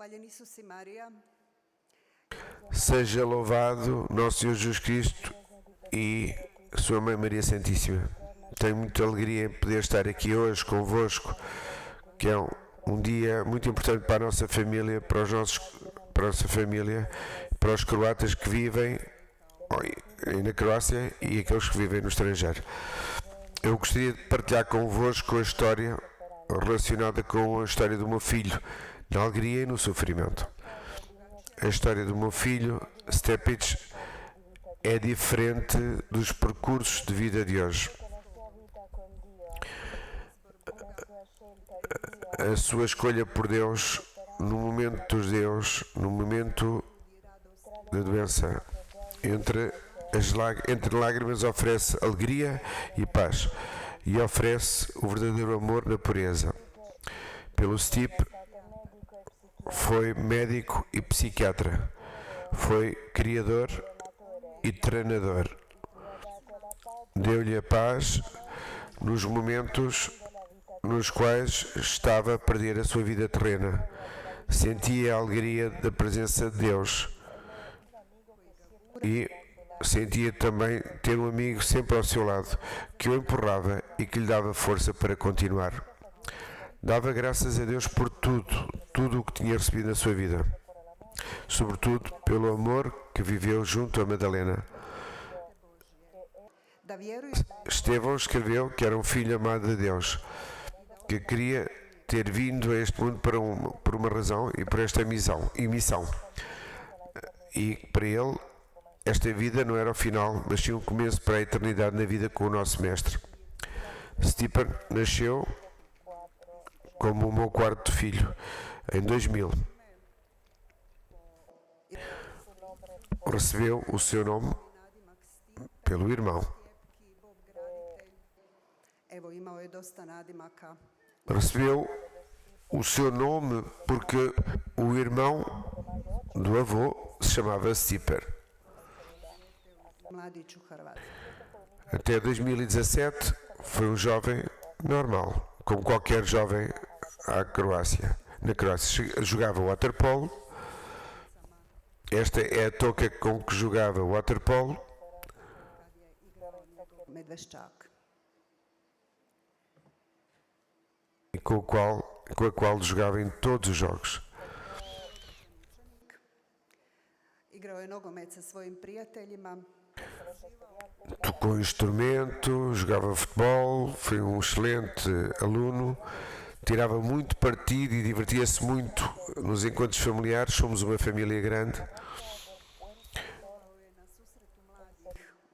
Zahvaljen Isus i Marija. Seja louvado nosso Senhor Jesus Cristo e Sua Mãe Maria Santíssima. Tenho muita alegria em poder estar aqui hoje convosco, que é um dia muito importante para a nossa família, para a nossa família, para os croatas que vivem na Croácia e aqueles que vivem no estrangeiro. Eu gostaria de partilhar convosco a história relacionada com a história do meu filho, na alegria e no sofrimento. A história do meu filho, Stepić, é diferente dos percursos de vida de hoje. A sua escolha por Deus, no momento dos Deus, no momento da doença, entre lágrimas oferece alegria e paz, e oferece o verdadeiro amor na pureza. Pelo Stipe, foi médico e psiquiatra, foi criador e treinador. Deu-lhe a paz nos momentos nos quais estava a perder a sua vida terrena. Sentia a alegria da presença de Deus e sentia também ter um amigo sempre ao seu lado, que o empurrava e que lhe dava força para continuar. Dava graças a Deus por tudo o que tinha recebido na sua vida, sobretudo pelo amor que viveu junto a Madalena. Estevão escreveu que era um filho amado de Deus, que queria ter vindo a este mundo por uma razão e por esta missão. E para ele, esta vida não era o final, mas sim um começo para a eternidade na vida com o nosso mestre. Stipe nasceu como o meu quarto filho, em 2000. Recebeu o seu nome pelo irmão. Recebeu o seu nome porque o irmão do avô se chamava Stipe. Até 2017 foi um jovem normal, como qualquer jovem na Croácia. Jogava waterpolo. Esta é a touca com que jogava waterpolo. E com a qual jogava em todos os jogos. Tocou instrumento, jogava futebol, foi um excelente aluno, tirava muito partido e divertia-se muito nos encontros familiares. Somos uma família grande.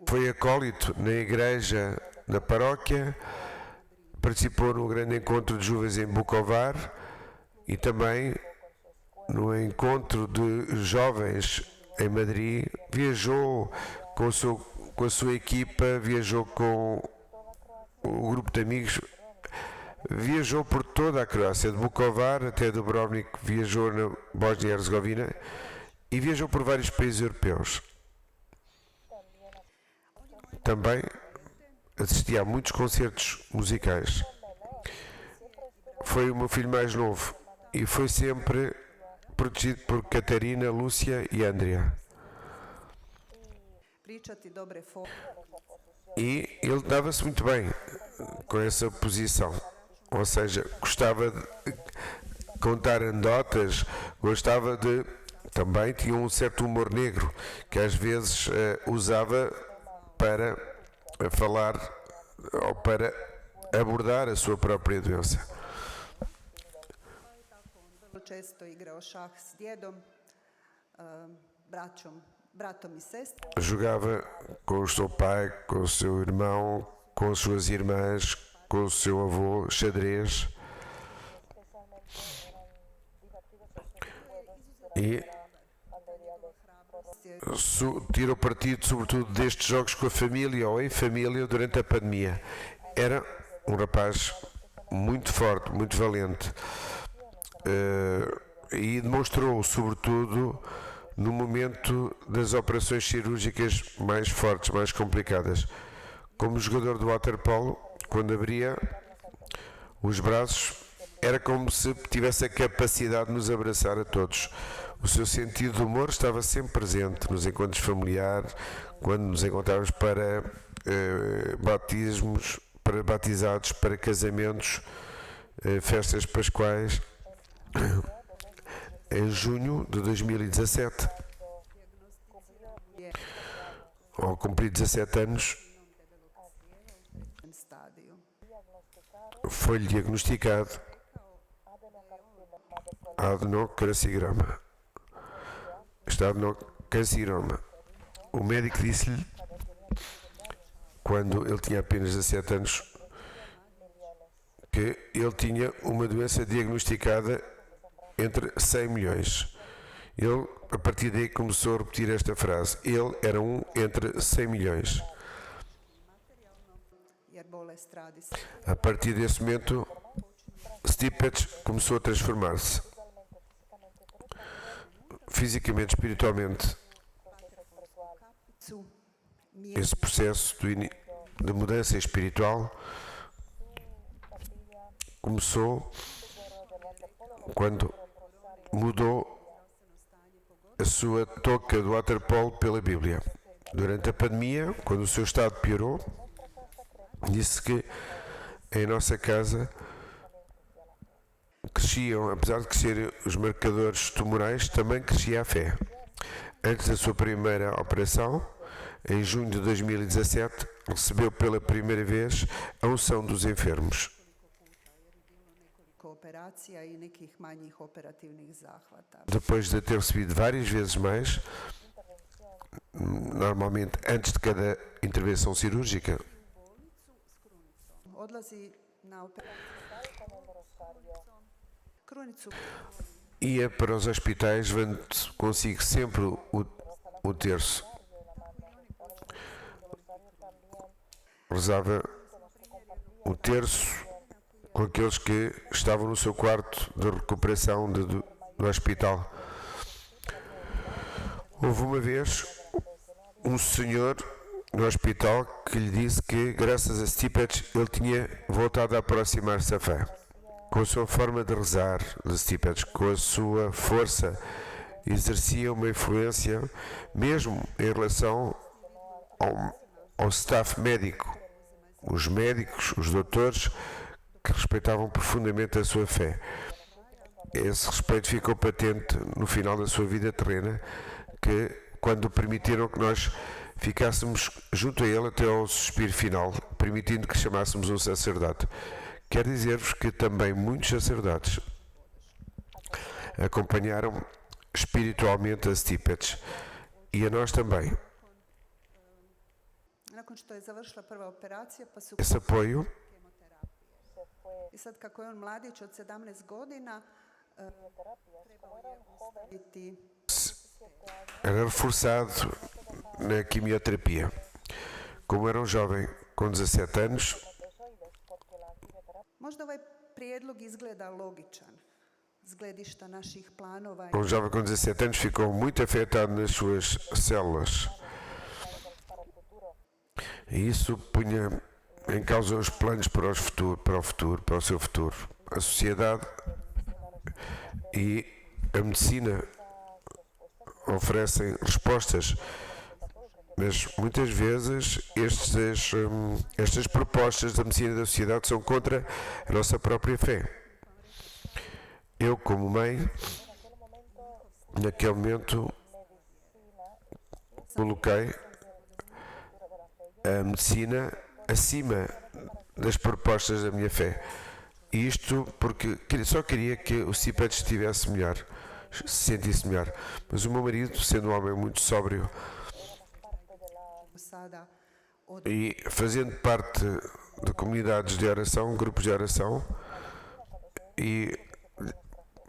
Foi acólito na igreja da paróquia, participou no grande encontro de jovens em Bukovar e também no encontro de jovens em Madrid. Viajou com a sua equipa, viajou com o grupo de amigos, viajou por toda a Croácia, de Bukovar até Dubrovnik, viajou na Bósnia e Herzegovina e viajou por vários países europeus. Também assistia a muitos concertos musicais. Foi o meu filho mais novo e foi sempre protegido por Catarina, Lúcia e Andrea. E ele dava-se muito bem com essa posição, ou seja, gostava de contar anedotas, também tinha um certo humor negro, que às vezes usava para falar ou para abordar a sua própria doença. Jogava com o seu pai, com o seu irmão, com as suas irmãs, com o seu avô, xadrez. E tirou partido sobretudo destes jogos com a família ou em família durante a pandemia. Era um rapaz muito forte, muito valente, e demonstrou sobretudo no momento das operações cirúrgicas mais fortes, mais complicadas. Como jogador de waterpolo, quando abria os braços, era como se tivesse a capacidade de nos abraçar a todos. O seu sentido de humor estava sempre presente nos encontros familiares, quando nos encontrávamos para batismos, para batizados, para casamentos, festas pascuais. Em junho de 2017, ao cumprir 17 anos, foi-lhe diagnosticado adenocarcinoma. Adenocarcinoma. O médico disse-lhe, quando ele tinha apenas 17 anos, que ele tinha uma doença diagnosticada entre 100 milhões. Ele, a partir daí, começou a repetir esta frase. Ele era um entre 100 milhões. A partir desse momento, Stipetz começou a transformar-se fisicamente, espiritualmente. Esse processo de mudança espiritual começou quando mudou a sua touca do waterpolo pela Bíblia. Durante a pandemia, quando o seu estado piorou, disse que em nossa casa cresciam, apesar de crescerem os marcadores tumorais, também crescia a fé. Antes da sua primeira operação, em junho de 2017, recebeu pela primeira vez a unção dos enfermos. Depois de ter recebido várias vezes mais, normalmente antes de cada intervenção cirúrgica, ia para os hospitais, levando consigo sempre o terço. Rezava o terço com aqueles que estavam no seu quarto de recuperação do hospital. Houve uma vez um senhor no hospital que lhe disse que, graças a Stipetz, ele tinha voltado a aproximar-se da fé. Com a sua forma de rezar, de Stipetz, com a sua força, exercia uma influência, mesmo em relação ao staff médico, os médicos, os doutores, que respeitavam profundamente a sua fé. Esse respeito ficou patente no final da sua vida terrena, que quando permitiram que nós ficássemos junto a ele até ao suspiro final, permitindo que chamássemos um sacerdote. Quero dizer-vos que também muitos sacerdotes acompanharam espiritualmente a Stipetz e a nós também. Esse apoio era reforçado na quimioterapia. Como era um jovem com 17 anos, um jovem com 17 anos ficou muito afetado nas suas células. E isso punha em causa os planos para o seu futuro. A sociedade e a medicina oferecem respostas, mas muitas vezes estas propostas da medicina e da sociedade são contra a nossa própria fé. Eu, como mãe, naquele momento coloquei a medicina acima das propostas da minha fé. E isto porque só queria que o Stipetz estivesse melhor, se sentisse melhor. Mas o meu marido, sendo um homem muito sóbrio e fazendo parte de comunidades de oração, grupos de oração, e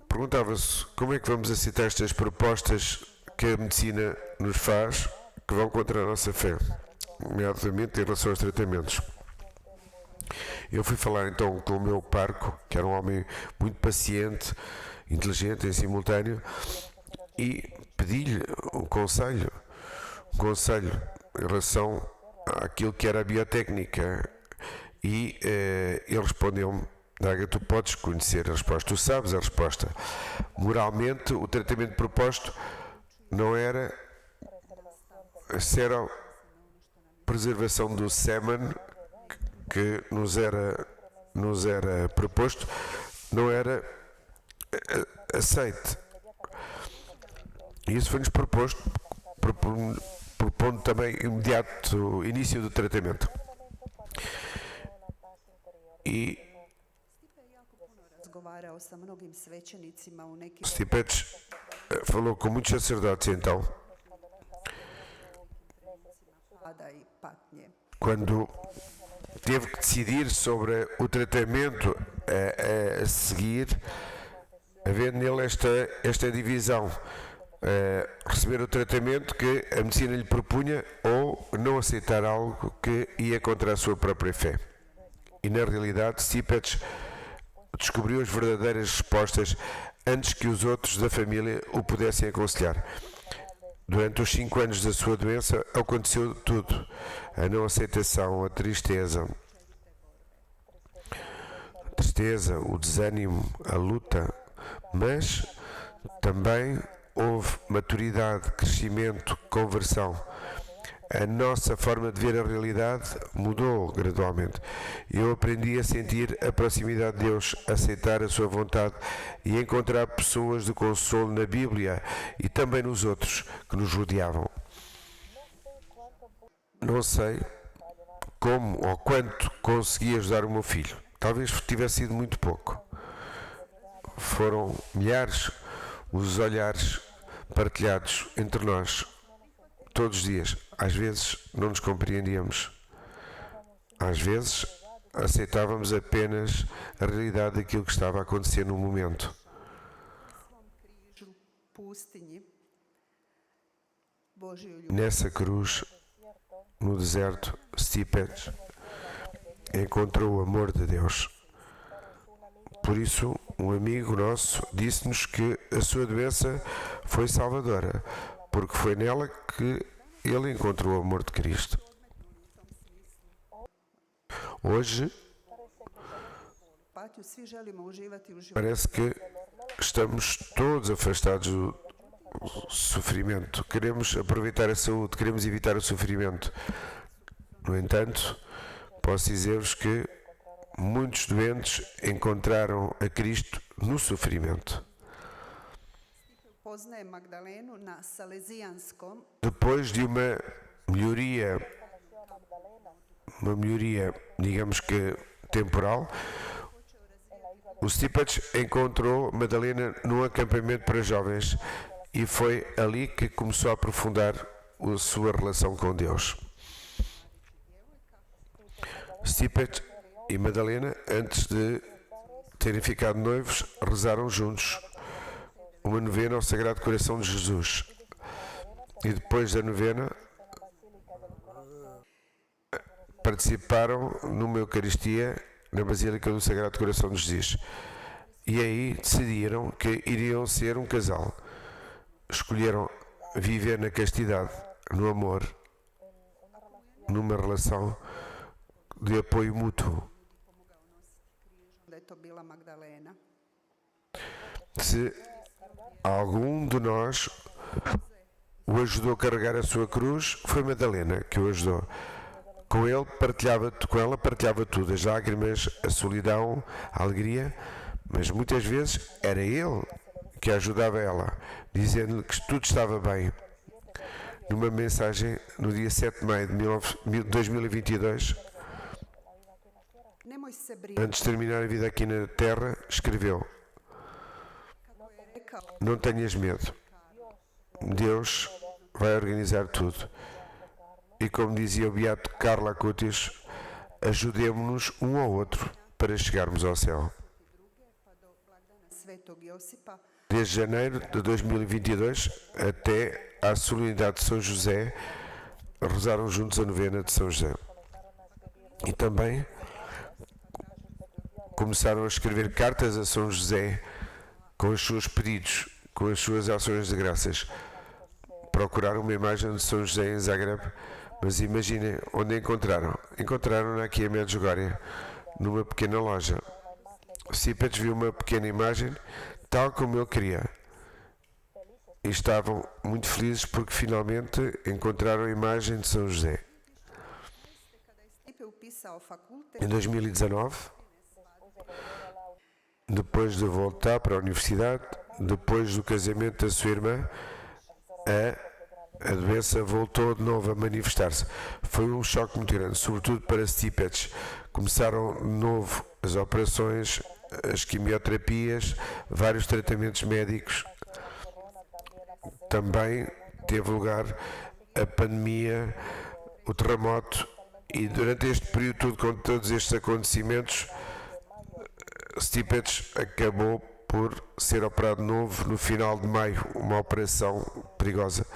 perguntava-se como é que vamos aceitar estas propostas que a medicina nos faz, que vão contra a nossa fé, nomeadamente em relação aos tratamentos. Eu fui falar então com o meu parco, que era um homem muito paciente, inteligente em simultâneo, e pedi-lhe um conselho em relação àquilo que era a biotécnica. E ele respondeu-me Draga, tu podes conhecer a resposta, tu sabes a resposta. Moralmente, o tratamento proposto não era a preservação do sêmen que nos era proposto, não era aceite. E isso foi-nos proposto, propondo também imediato início do tratamento. E Stipetz falou com muitos sacerdotes então, quando teve que decidir sobre o tratamento a seguir, havendo nele esta divisão, receber o tratamento que a medicina lhe propunha ou não aceitar algo que ia contra a sua própria fé. E na realidade, Stipetz descobriu as verdadeiras respostas antes que os outros da família o pudessem aconselhar. Durante os 5 anos da sua doença aconteceu tudo: a não aceitação, a tristeza, o desânimo, a luta, mas também houve maturidade, crescimento, conversão. A nossa forma de ver a realidade mudou gradualmente. Eu aprendi a sentir a proximidade de Deus, a aceitar a sua vontade e a encontrar pessoas de consolo na Bíblia e também nos outros que nos rodeavam. Não sei como ou quanto consegui ajudar o meu filho. Talvez tivesse sido muito pouco. Foram milhares os olhares partilhados entre nós todos os dias. Às vezes não nos compreendíamos. Às vezes aceitávamos apenas a realidade daquilo que estava a acontecer no momento. Nessa cruz, no deserto, Stipetz encontrou o amor de Deus. Por isso, um amigo nosso disse-nos que a sua doença foi salvadora, porque foi nela que ele encontrou o amor de Cristo. Hoje, parece que estamos todos afastados do sofrimento. Queremos aproveitar a saúde, queremos evitar o sofrimento. No entanto, posso dizer-vos que muitos doentes encontraram a Cristo no sofrimento. Depois de uma melhoria, digamos que temporal, o Stipetz encontrou Madalena num acampamento para jovens e foi ali que começou a aprofundar a sua relação com Deus. Stipetz e Madalena, antes de terem ficado noivos, rezaram juntos uma novena ao Sagrado Coração de Jesus. E depois da novena, participaram numa Eucaristia na Basílica do Sagrado Coração de Jesus. E aí decidiram que iriam ser um casal. Escolheram viver na castidade, no amor, numa relação de apoio mútuo. Se algum de nós o ajudou a carregar a sua cruz, foi Madalena que o ajudou. Com ela partilhava tudo, as lágrimas, a solidão, a alegria, mas muitas vezes era ele que ajudava ela, dizendo-lhe que tudo estava bem. Numa mensagem no dia 7 de maio de 2022, antes de terminar a vida aqui na Terra, escreveu: não tenhas medo, Deus vai organizar tudo. E como dizia o beato Karl Acutis, ajudemo-nos um ao outro para chegarmos ao céu. Desde janeiro de 2022 até à solenidade de São José, rezaram juntos a novena de São José. E também começaram a escrever cartas a São José com os seus pedidos, com as suas ações de graças. Procuraram uma imagem de São José em Zagreb, mas imaginem onde a encontraram. Encontraram-na aqui em Medjugorje, numa pequena loja. Stipetes viu uma pequena imagem, tal como eu queria. E estavam muito felizes porque finalmente encontraram a imagem de São José. Em 2019, depois de voltar para a universidade, depois do casamento da sua irmã, a doença voltou de novo a manifestar-se. Foi um choque muito grande, sobretudo para Stipetes. Começaram de novo as operações, as quimioterapias, vários tratamentos médicos. Também teve lugar a pandemia, o terremoto, e durante este período todo, com todos estes acontecimentos, Stipetes acabou por ser operado de novo no final de maio, uma operação perigosa,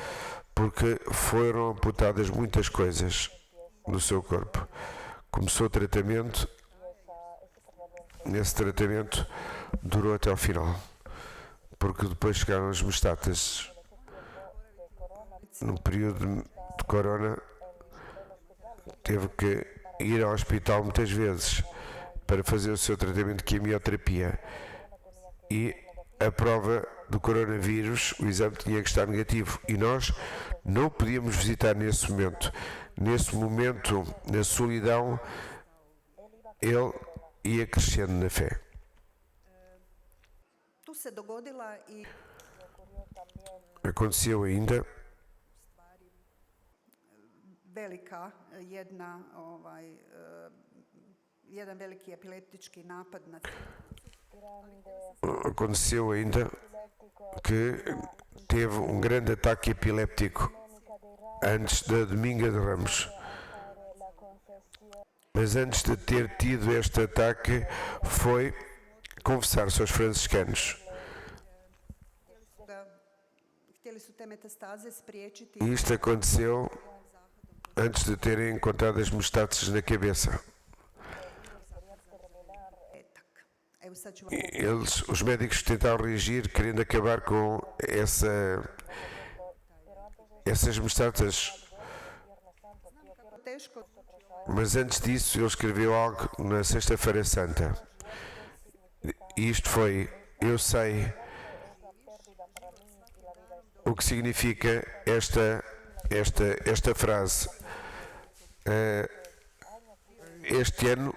porque foram amputadas muitas coisas no seu corpo. Começou o tratamento, nesse tratamento durou até ao final, porque depois chegaram as metastases. No período de corona, teve que ir ao hospital muitas vezes para fazer o seu tratamento de quimioterapia, e a prova do coronavírus, o exame tinha que estar negativo, e nós não podíamos visitar nesse momento. Nesse momento, na solidão, ele ia crescendo na fé. Aconteceu ainda que teve um grande ataque epiléptico antes da Dominga de Ramos. Mas antes de ter tido este ataque, foi confessar-se aos franciscanos. E isto aconteceu antes de terem encontrado as metástases na cabeça. Os médicos tentaram reagir, querendo acabar com essas metástases. Mas antes disso, ele escreveu algo na Sexta-feira Santa. E isto foi: eu sei o que significa esta frase. Este ano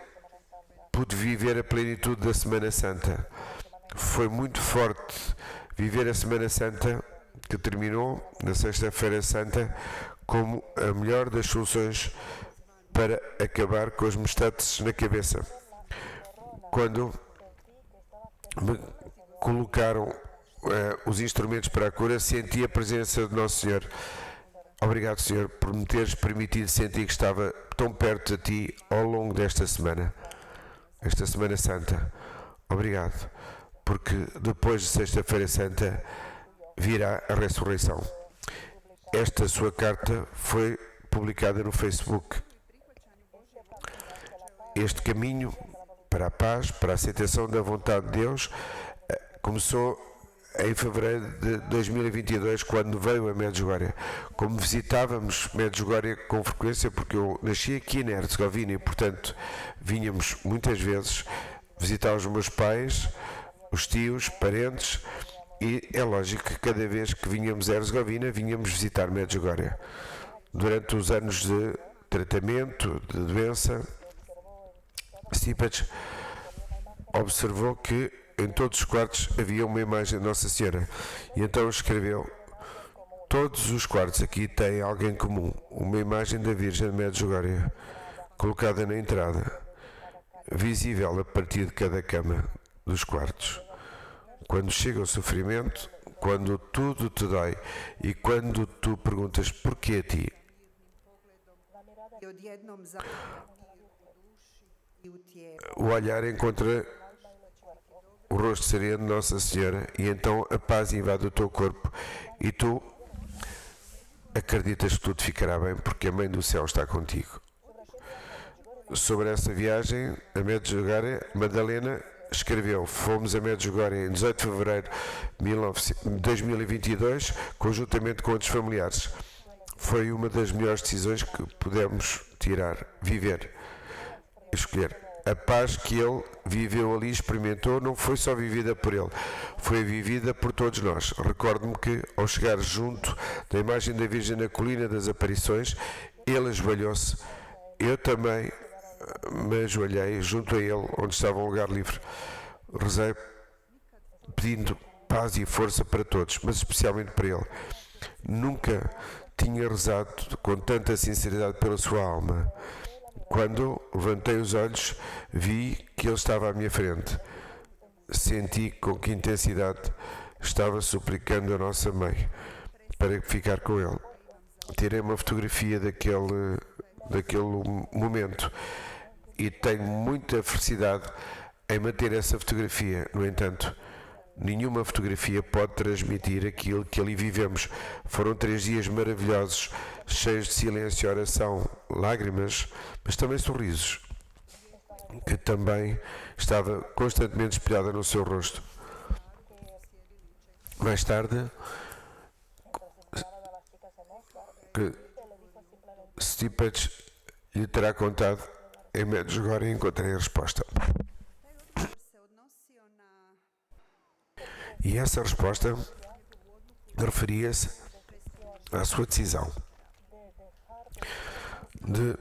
pude viver a plenitude da Semana Santa. Foi muito forte viver a Semana Santa, que terminou na Sexta-feira Santa, como a melhor das soluções para acabar com as metástases na cabeça. Quando me colocaram os instrumentos para a cura, senti a presença de Nosso Senhor. Obrigado, Senhor, por me teres permitido sentir que estava tão perto de Ti ao longo desta semana, esta Semana Santa. Obrigado, porque depois de Sexta-feira Santa virá a ressurreição. Esta sua carta foi publicada no Facebook. Este caminho para a paz, para a aceitação da vontade de Deus, começou em fevereiro de 2022, quando veio a Medjugorje. Como visitávamos Medjugorje com frequência, porque eu nasci aqui na Herzegovina e, portanto, vínhamos muitas vezes visitar os meus pais, os tios, parentes, e é lógico que cada vez que vínhamos a Herzegovina, vínhamos visitar Medjugorje. Durante os anos de tratamento, de doença, Stipetes observou que em todos os quartos havia uma imagem de Nossa Senhora, e então escreveu: todos os quartos aqui têm algo em comum, uma imagem da Virgem de Medjugorje, colocada na entrada, visível a partir de cada cama dos quartos. Quando chega o sofrimento, quando tudo te dói e quando tu perguntas porquê a ti, o olhar encontra o rosto sereno de Nossa Senhora, e então a paz invade o teu corpo e tu acreditas que tudo ficará bem, porque a Mãe do Céu está contigo. Sobre essa viagem a Medjugorje, Madalena escreveu: fomos a Medjugorje em 18 de fevereiro de 2022, conjuntamente com outros familiares. Foi uma das melhores decisões que pudemos tirar, viver, escolher. a paz que ele viveu ali, experimentou, não foi só vivida por ele, foi vivida por todos nós. Recordo-me que, ao chegar junto da imagem da Virgem na colina das aparições, ele ajoelhou-se. Eu também me ajoelhei junto a ele, onde estava um lugar livre. Rezei pedindo paz e força para todos, mas especialmente para ele. Nunca tinha rezado com tanta sinceridade pela sua alma. Quando levantei os olhos, vi que ele estava à minha frente. Senti com que intensidade estava suplicando a nossa mãe para ficar com ele. Tirei uma fotografia daquele momento e tenho muita felicidade em manter essa fotografia. No entanto, nenhuma fotografia pode transmitir aquilo que ali vivemos. Foram 3 dias maravilhosos, cheios de silêncio, oração, lágrimas, mas também sorrisos, que também estava constantemente espelhada no seu rosto. Mais tarde, que Stipetz lhe terá contado, em Medjugorje encontrei a resposta. E essa resposta referia-se à sua decisão de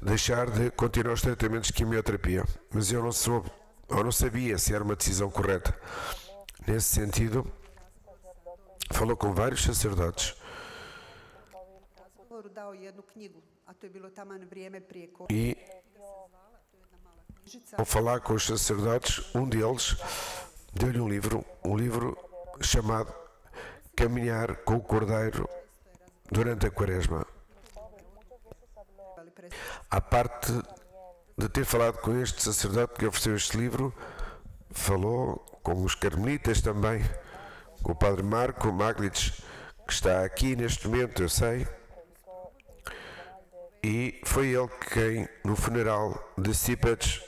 deixar de continuar os tratamentos de quimioterapia. Mas eu não sabia se era uma decisão correta. Nesse sentido, falou com vários sacerdotes e, ao falar com os sacerdotes, um deles deu-lhe um livro chamado Caminhar com o Cordeiro durante a Quaresma. À parte de ter falado com este sacerdote que ofereceu este livro, falou com os carmelitas também, com o padre Marco Maglic, que está aqui neste momento, eu sei, e foi ele quem, no funeral de Stipetz,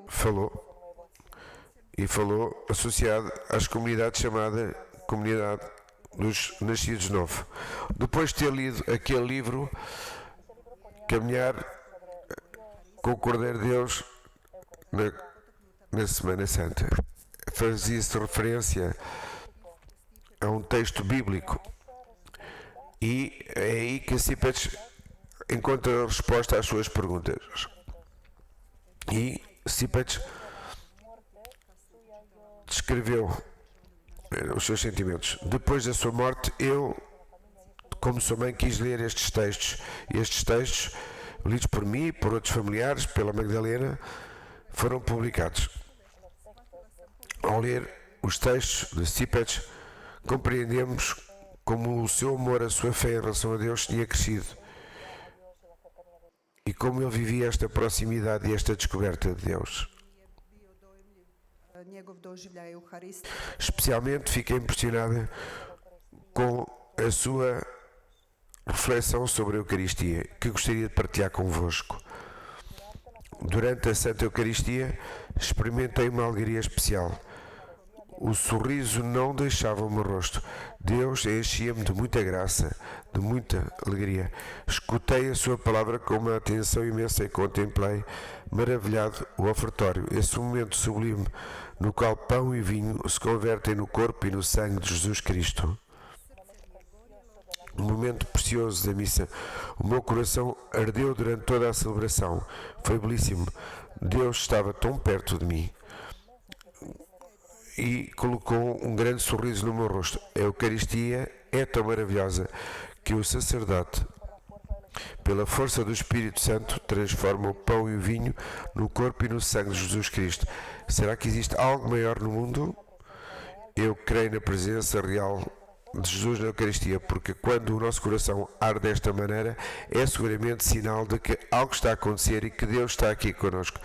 falou associado às comunidades chamada Comunidade dos Nascidos de Novo. Depois de ter lido aquele livro, Caminhar com o Cordeiro de Deus na Semana Santa, fazia-se referência a um texto bíblico, e é aí que Stipetz encontra a resposta às suas perguntas. E Stipetz descreveu os seus sentimentos. Depois da sua morte, eu, como sua mãe, quis ler estes textos. E estes textos, lidos por mim e por outros familiares, pela Magdalena, foram publicados. Ao ler os textos de Stipetz, compreendemos como o seu amor, a sua fé em relação a Deus tinha crescido e como ele vivia esta proximidade e esta descoberta de Deus. Especialmente fiquei impressionada com a sua reflexão sobre a Eucaristia, que gostaria de partilhar convosco. Durante a Santa Eucaristia, experimentei uma alegria especial. O sorriso não deixava o meu rosto. Deus enchia-me de muita graça, de muita alegria. Escutei a sua palavra com uma atenção imensa e contemplei, maravilhado, o ofertório, esse momento sublime no qual pão e vinho se convertem no corpo e no sangue de Jesus Cristo. Um momento precioso da missa. O meu coração ardeu durante toda a celebração. Foi belíssimo. Deus estava tão perto de mim e colocou um grande sorriso no meu rosto. A Eucaristia é tão maravilhosa que o sacerdote, pela força do Espírito Santo, transforma o pão e o vinho no corpo e no sangue de Jesus Cristo. Será que existe algo maior no mundo? Eu creio na presença real de Jesus na Eucaristia, porque quando o nosso coração arde desta maneira, é seguramente sinal de que algo está a acontecer e que Deus está aqui conosco.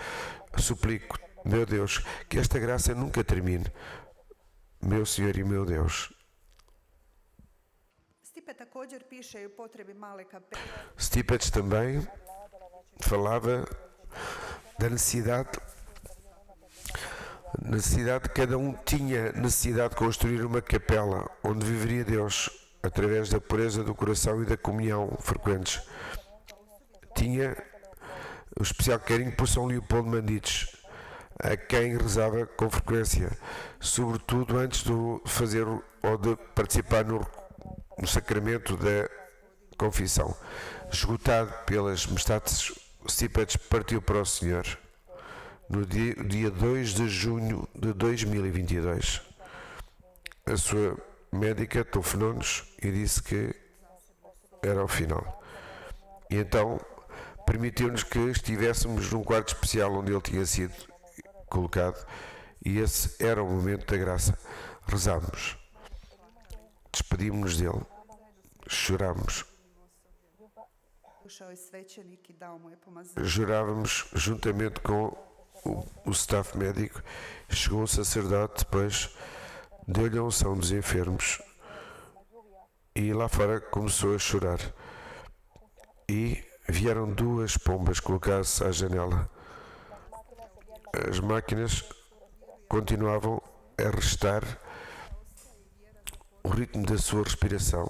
Suplico, meu Deus, que esta graça nunca termine. Meu Senhor e meu Deus. Stipetz também falava da necessidade de cada um tinha necessidade de construir uma capela onde viveria Deus através da pureza do coração e da comunhão frequentes. Tinha o especial carinho por São Leopoldo Mandites, a quem rezava com frequência, sobretudo antes de fazer ou de participar no sacramento da confissão. Esgotado pelas mestates, Stipetz partiu para o Senhor no dia 2 de junho de 2022. A sua médica telefonou-nos e disse que era o final. E então permitiu-nos que estivéssemos num quarto especial onde ele tinha sido colocado, e esse era o momento da graça. Rezámos, despedimos-nos dele, chorámos, jurávamos juntamente com o staff médico. Chegou um sacerdote, depois deu-lhe a unção dos enfermos e lá fora começou a chorar, e vieram duas pombas colocar-se à janela. As máquinas continuavam a restar o ritmo da sua respiração.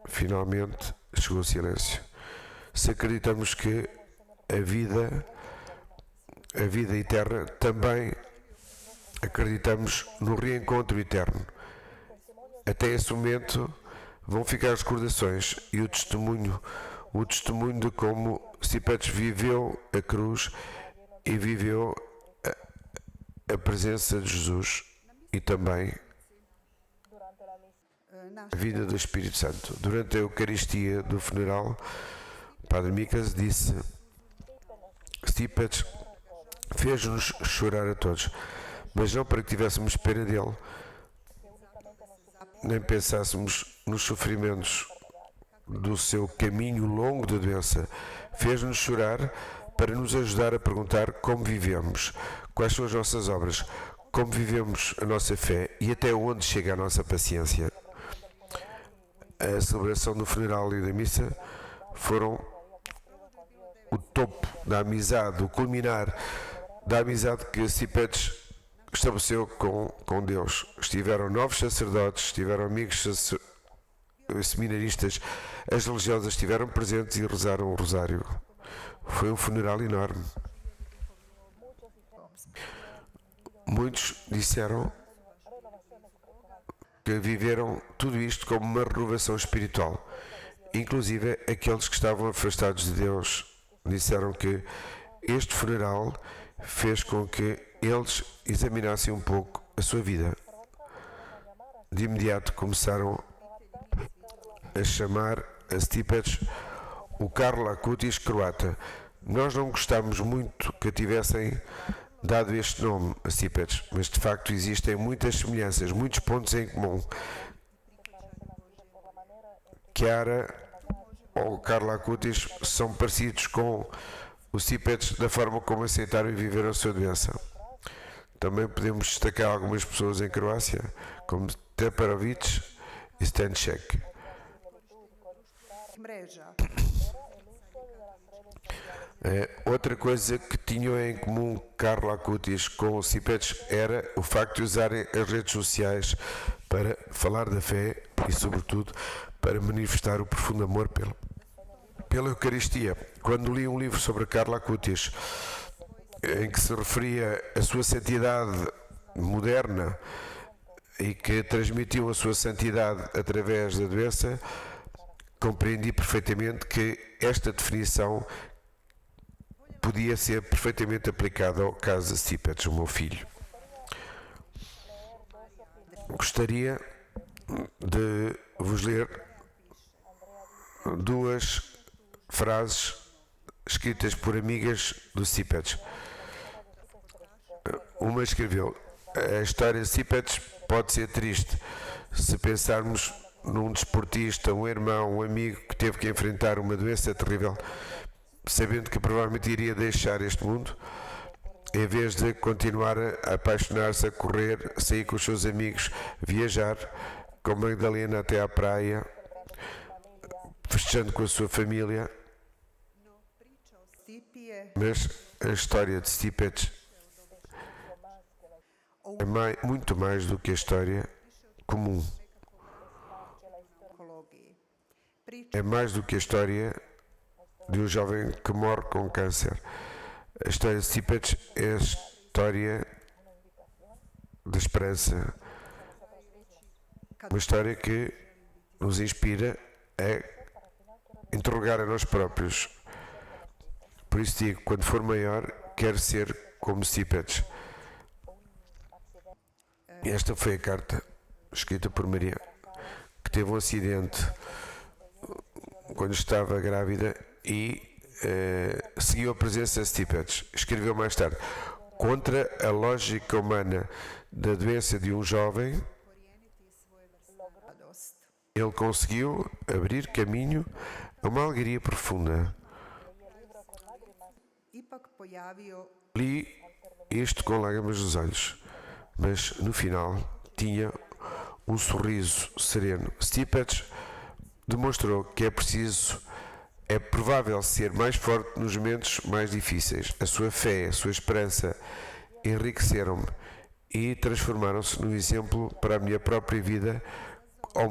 Finalmente chegou o silêncio. Se acreditamos que a vida eterna, também acreditamos no reencontro eterno. Até esse momento vão ficar as recordações e o testemunho de como Stipetz viveu a cruz e viveu a presença de Jesus, e também a vida do Espírito Santo. Durante a Eucaristia do funeral, o Padre Mikas disse: Stipetz fez-nos chorar a todos, mas não para que tivéssemos pena dele, nem pensássemos nos sofrimentos do seu caminho longo de doença. Fez-nos chorar para nos ajudar a perguntar como vivemos, quais são as nossas obras, como vivemos a nossa fé e até onde chega a nossa paciência. A celebração do funeral e da missa foram o topo da amizade, o culminar da amizade que Stipetz estabeleceu com Deus. Estiveram novos sacerdotes, estiveram amigos seminaristas, as religiosas estiveram presentes e rezaram o rosário. Foi um funeral enorme. Muitos disseram que viveram tudo isto como uma renovação espiritual. Inclusive aqueles que estavam afastados de Deus disseram que este funeral fez com que eles examinassem um pouco a sua vida. De imediato começaram a chamar a Stipetz o Karl Acutis croata. Nós não gostamos muito que tivessem dado este nome a Stipetz, mas de facto existem muitas semelhanças, muitos pontos em comum. Chiara ou Karl Acutis são parecidos com o Stipetz da forma como aceitaram e viveram a sua doença. Também podemos destacar algumas pessoas em Croácia, como Teparovic e Stanček. Outra coisa que tinham em comum Karl Acutis com o Stipetz era o facto de usarem as redes sociais para falar da fé e, sobretudo, para manifestar o profundo amor pela Eucaristia. Quando li um livro sobre Karl Acutis, em que se referia à sua santidade moderna e que transmitiu a sua santidade através da doença, compreendi perfeitamente que esta definição podia ser perfeitamente aplicada ao caso de Stipetz, o meu filho. Gostaria de vos ler duas frases escritas por amigas do Stipetz. Uma escreveu: a história de Stipetz pode ser triste se pensarmos num desportista, um irmão, um amigo que teve que enfrentar uma doença terrível, sabendo que provavelmente iria deixar este mundo, em vez de continuar a apaixonar-se, a correr, a sair com os seus amigos, viajar com Magdalena até à praia, festejando com a sua família. Mas a história de Stipetz é muito mais do que a história comum. É mais do que a história de um jovem que morre com câncer. A história de Stipetch é a história da esperança, uma história que nos inspira a interrogar a nós próprios. Por isso digo, quando for maior, quero ser como Stipetch. Esta foi a carta escrita por Maria, que teve um acidente quando estava grávida e seguiu a presença de Stipetch. Escreveu mais tarde: contra a lógica humana da doença de um jovem, ele conseguiu abrir caminho a uma alegria profunda. Li isto com lágrimas nos olhos, mas no final tinha um sorriso sereno. Stipetch demonstrou que é provável ser mais forte nos momentos mais difíceis. A sua fé, a sua esperança enriqueceram-me e transformaram-se num exemplo para a minha própria vida no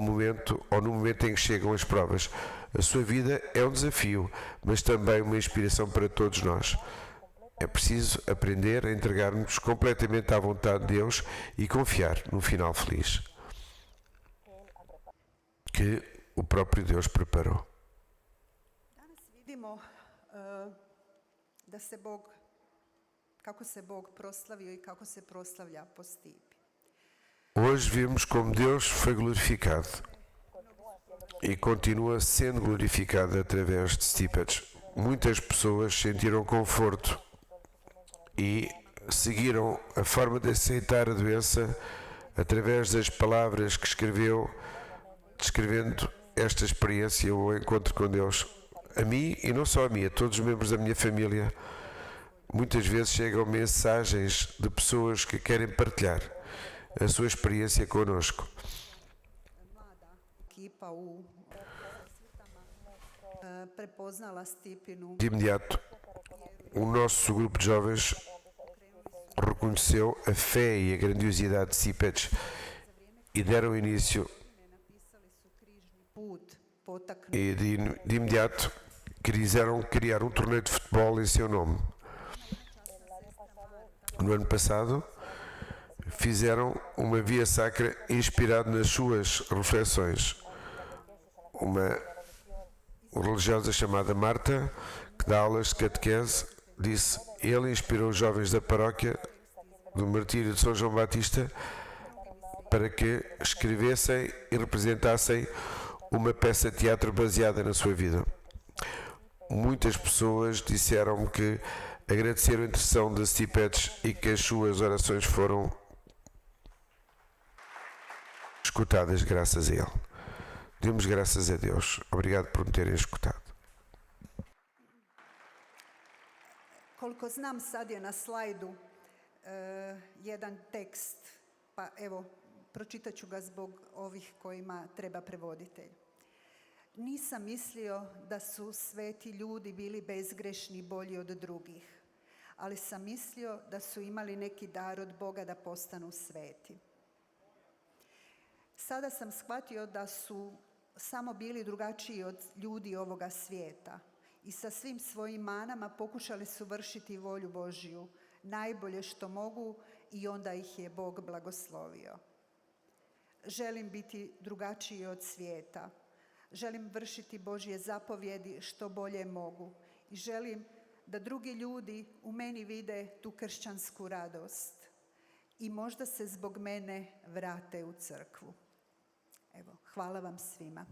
momento em que chegam as provas. A sua vida é um desafio, mas também uma inspiração para todos nós. É preciso aprender a entregar-nos completamente à vontade de Deus e confiar num final feliz que o próprio Deus preparou. Hoje vimos como Deus foi glorificado e continua sendo glorificado através de Stipetch. Muitas pessoas sentiram conforto e seguiram a forma de aceitar a doença através das palavras que escreveu, descrevendo esta experiência, o encontro com Deus. A mim, e não só a mim, a todos os membros da minha família, muitas vezes chegam mensagens de pessoas que querem partilhar a sua experiência connosco. De imediato, o nosso grupo de jovens reconheceu a fé e a grandiosidade de Stipetch e deram início e de imediato quiseram criar um torneio de futebol em seu nome. No ano passado fizeram uma via sacra inspirada nas suas reflexões. Uma religiosa chamada Marta, que dá aulas de catequese, disse: ele inspirou os jovens da paróquia do Martírio de São João Batista para que escrevessem e representassem uma peça de teatro baseada na sua vida. Muitas pessoas disseram-me que agradeceram a intercessão de Stipetch e que as suas orações foram escutadas graças a ele. Demos graças a Deus. Obrigado por me terem escutado. Koliko znam, sad je na slajdu jedan tekst, pa evo, pročitat ću ga zbog ovih kojima treba prevoditelj. Nisam mislio da su sveti ljudi bili bezgrešni i bolji od drugih, ali sam mislio da su imali neki dar od Boga da postanu sveti. Sada sam shvatio da su samo bili drugačiji od ljudi ovoga svijeta i sa svim svojim manama pokušali su vršiti volju Božju, najbolje što mogu, i onda ih je Bog blagoslovio. Želim biti drugačiji od svijeta. Želim vršiti Božje zapovjedi što bolje mogu i želim da drugi ljudi u meni vide tu kršćansku radost i možda se zbog mene vrate u crkvu. Evo, hvala vam svima.